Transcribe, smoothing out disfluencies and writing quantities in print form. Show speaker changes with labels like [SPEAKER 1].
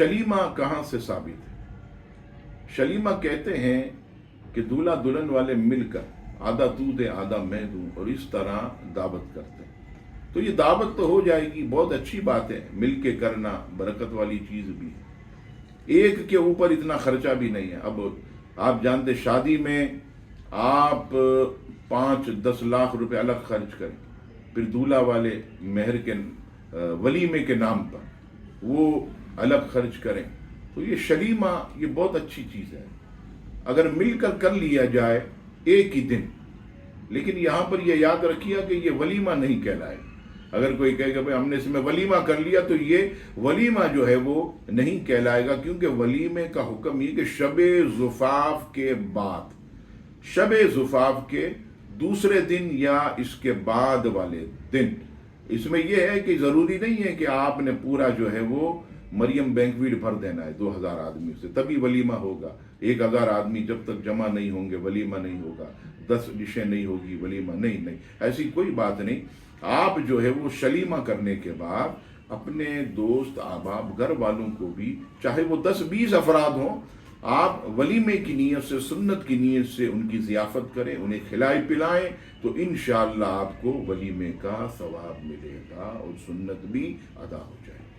[SPEAKER 1] شلیمہ کہاں سے ثابت ہے؟ شلیمہ کہتے ہیں کہ دولہا دلہن والے مل کر آدھا تو دے آدھا میں دوں اور اس طرح دعوت کرتے ہیں. تو یہ دعوت تو ہو جائے گی، بہت اچھی بات ہے، مل کے کرنا برکت والی چیز بھی ہے. ایک کے اوپر اتنا خرچہ بھی نہیں ہے. اب آپ جانتے شادی میں آپ 5-10 لاکھ روپے الگ خرچ کریں، پھر دولہا والے مہر کے ولیمے کے نام پر وہ الگ خرچ کریں. تو یہ شلیمہ یہ بہت اچھی چیز ہے اگر مل کر کر لیا جائے ایک ہی دن. لیکن یہاں پر یہ یاد رکھیے کہ یہ ولیمہ نہیں کہلائے. اگر کوئی کہے کہ ہم نے اس میں ولیمہ کر لیا تو یہ ولیمہ جو ہے وہ نہیں کہلائے گا، کیونکہ ولیمے کا حکم یہ کہ شب زفاف کے بعد، شب زفاف کے دوسرے دن یا اس کے بعد والے دن. اس میں یہ ہے کہ ضروری نہیں ہے کہ آپ نے پورا جو ہے وہ مریم بینکویٹ بھر دینا ہے 2000 آدمی سے تبھی ولیمہ ہوگا. 1000 آدمی جب تک جمع نہیں ہوں گے ولیمہ نہیں ہوگا. 10 ڈشیں نہیں ہوگی ولیمہ نہیں. ایسی کوئی بات نہیں. آپ جو ہے وہ شلیمہ کرنے کے بعد اپنے دوست احباب گھر والوں کو بھی، چاہے وہ 10-20 افراد ہوں، آپ ولیمے کی نیت سے، سنت کی نیت سے ان کی ضیافت کریں، انہیں کھلائیں پلائیں، تو انشاءاللہ آپ کو ولیمے کا ثواب ملے گا اور سنت بھی ادا ہو جائے گی.